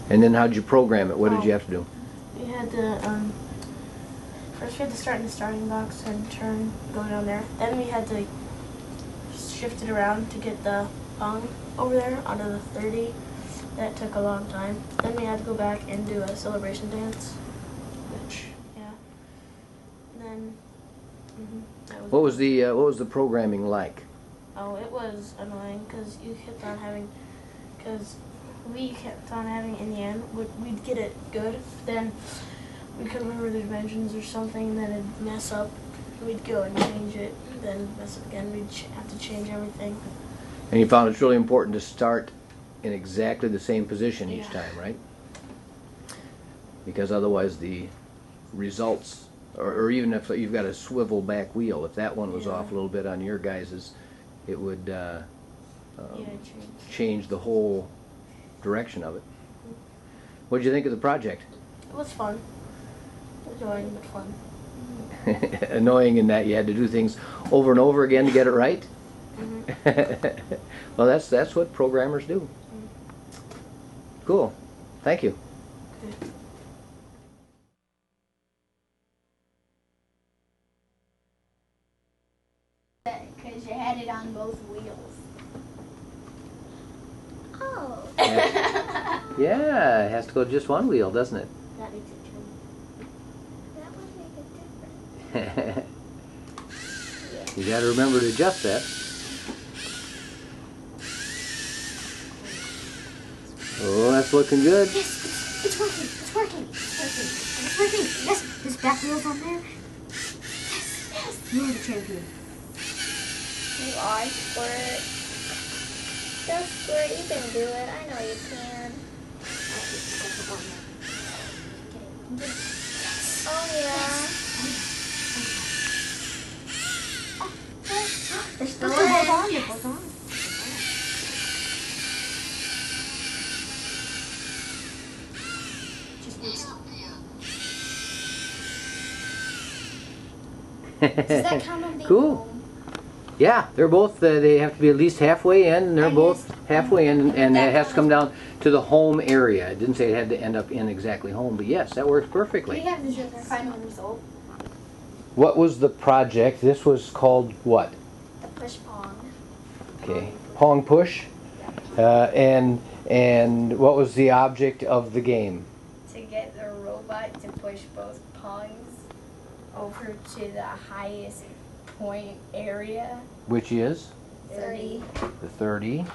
And then how'd you program it? What did you have to do? We had to, first we had to start in the starting box and go down there. Then we had to shift it around to get the pong over there onto the 30. That took a long time. Then we had to go back and do a celebration dance. Which, yeah. Then, that was What was the programming like? Oh, it was annoying because we kept on having, in the end, we'd get it good, then we couldn't remember the dimensions or something, then it'd mess up, we'd go and change it, then mess up again, we'd have to change everything. And you found it's really important to start in exactly the same position each time, right? Because otherwise the results, or even if you've got a swivel back wheel, if that one was off a little bit on your guys's, it would change the whole direction of it. What did you think of the project? It was fun. Annoying, but fun. Annoying in that you had to do things over and over again to get it right? Well, that's what programmers do. Cool. Thank you. Because you had it on both wheels. Oh. Yeah, it has to go just one wheel, doesn't it? That makes it true. That would make it different. You got to remember to adjust that. Oh, that's looking good. Yes, it's working. It's working. It's working. It's working. Yes, this back wheel's on there. Yes, yes. You're the champion. You are Squirt. Go Squirt, you can do it. I know you can. Oh yeah. There's still a hold on. Hold on. Does that count on being Cool. home? Yeah, they're both, they have to be at least halfway in, and they're both halfway in, and it has to come down to the home area. It didn't say it had to end up in exactly home, but yes, that works Do perfectly. you have the final result? What was the project? This was called what? The push pong. Okay, Pong Push. And what was the object of the game? To get the robot to push both pongs over to the highest point area. Which is? 30. The 30.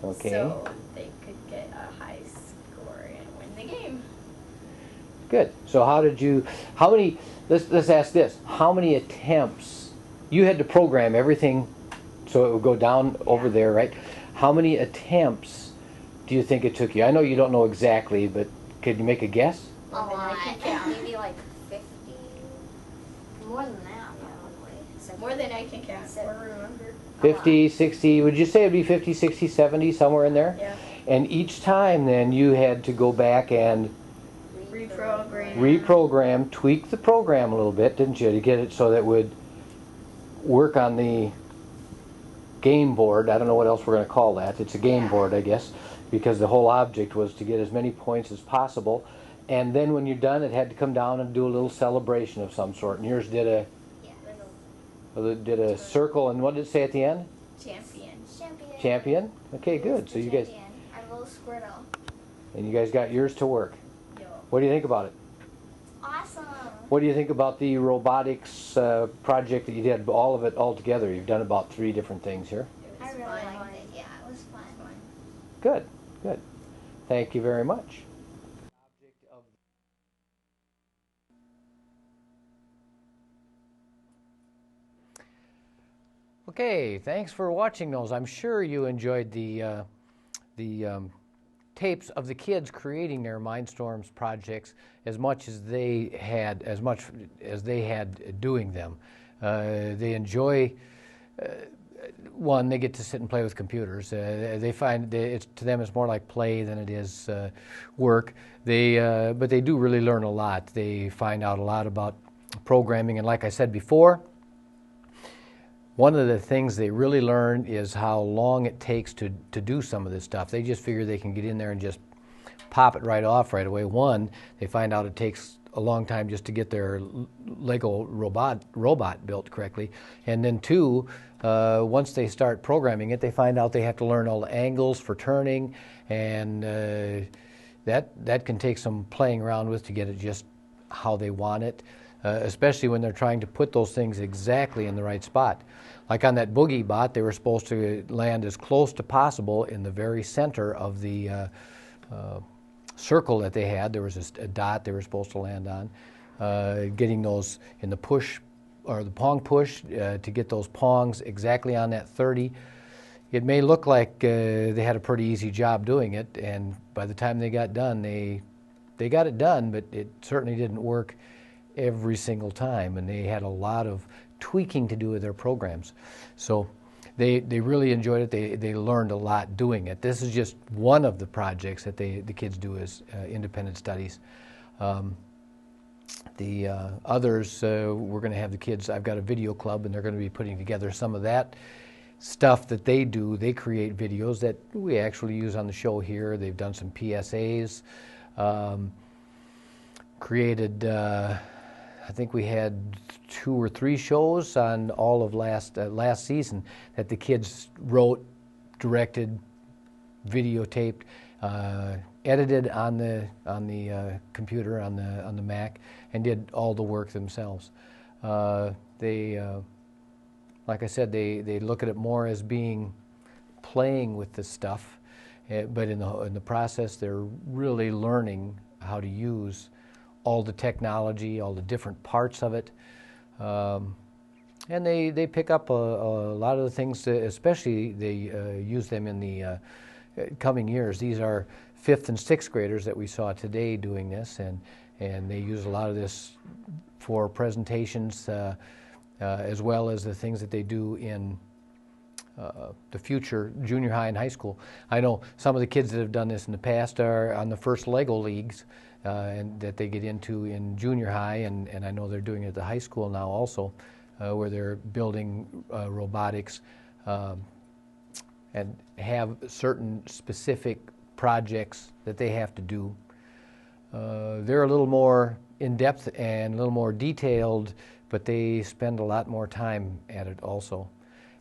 Okay. So they could get a high score and win the game. Good. So how many, let's ask this, how many attempts, you had to program everything so it would go down over there, right? How many attempts do you think it took you? I know you don't know exactly, but could you make a guess? A lot. Maybe like 50. More than that, probably. More than I can count or remember. 50, 60, would you say it'd be 50, 60, 70, somewhere in there? Yeah. And each time then you had to go back and reprogram, tweak the program a little bit, didn't you, to get it so that it would work on the game board. I don't know what else we're going to call that. It's a game board, I guess, because the whole object was to get as many points as possible. And then when you're done, it had to come down and do a little celebration of some sort. And yours did a circle, and what did it say at the end? Champion. Champion? Okay, good. So you guys, I'm a little Squirtle. and you guys got yours to work. What do you think about it? Awesome. What do you think about the robotics project that you did, all of it all together? You've done about 3 different things here. I really liked it. Yeah, it was fun. Good, good. Thank you very much. Okay, thanks for watching those. I'm sure you enjoyed the tapes of the kids creating their Mindstorms projects as much as they had doing them. They enjoy. One, they get to sit and play with computers. They find to them it's more like play than it is work. But they do really learn a lot. They find out a lot about programming, and like I said before, one of the things they really learn is how long it takes to do some of this stuff. They just figure they can get in there and just pop it right off right away. One, they find out it takes a long time just to get their Lego robot built correctly. And then two, once they start programming it, they find out they have to learn all the angles for turning, and that can take some playing around with to get it just how they want it, especially when they're trying to put those things exactly in the right spot. Like on that boogie bot, they were supposed to land as close to possible in the very center of the circle that they had. There was a dot they were supposed to land on. Getting those in the push or the pong push to get those pongs exactly on that 30. It may look like they had a pretty easy job doing it, and by the time they got done, they got it done, but it certainly didn't work every single time, and they had a lot of tweaking to do with their programs. So they really enjoyed it. They learned a lot doing it. This is just one of the projects that the kids do as independent studies. The others, we're going to have the kids, I've got a video club, and they're going to be putting together some of that stuff that they do. They create videos that we actually use on the show here. They've done some PSAs, created, I think we had 2 or 3 shows on all of last season that the kids wrote, directed, videotaped, edited on the computer on the Mac, and did all the work themselves. Like I said, they look at it more as being playing with the stuff, but in the process, they're really learning how to use all the technology, all the different parts of it, and they pick up a lot of the things. Especially they use them in the coming years. These are 5th and 6th graders that we saw today doing this, and they use a lot of this for presentations, as well as the things that they do in the future junior high and high school. I know some of the kids that have done this in the past are on the first Lego leagues, and that they get into in junior high, and I know they're doing it at the high school now also, where they're building robotics and have certain specific projects that they have to do. They're a little more in-depth and a little more detailed, but they spend a lot more time at it also.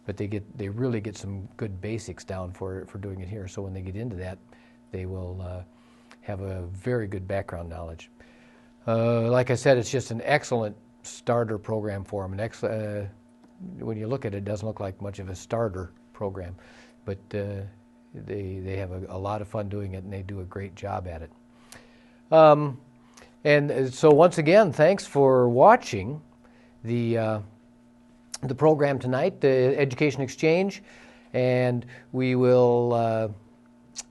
But they really get some good basics down for doing it here. So when they get into that, they will have a very good background knowledge. Like I said, it's just an excellent starter program for them. When you look at it, it doesn't look like much of a starter program, but they have a lot of fun doing it, and they do a great job at it. And so once again, thanks for watching the program tonight, the Education Exchange, and we will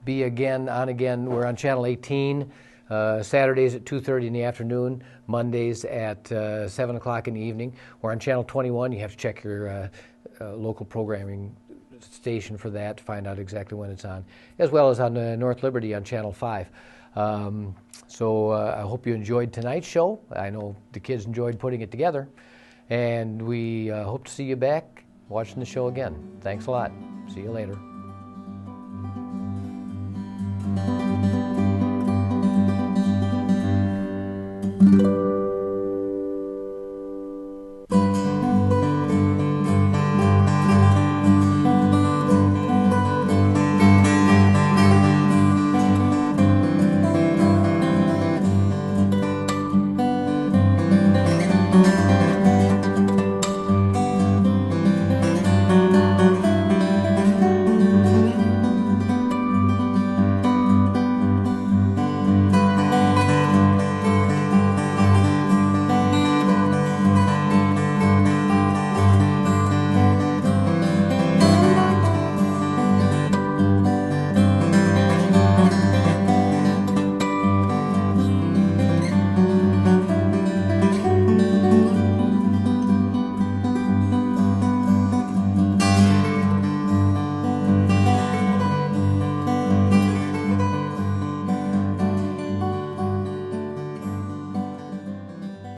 be on again. We're on Channel 18, Saturdays at 2:30 in the afternoon, Mondays at 7 o'clock in the evening. We're on Channel 21. You have to check your local programming station for that to find out exactly when it's on, as well as on North Liberty on Channel 5. So I hope you enjoyed tonight's show. I know the kids enjoyed putting it together, and we hope to see you back watching the show again. Thanks a lot. See you later.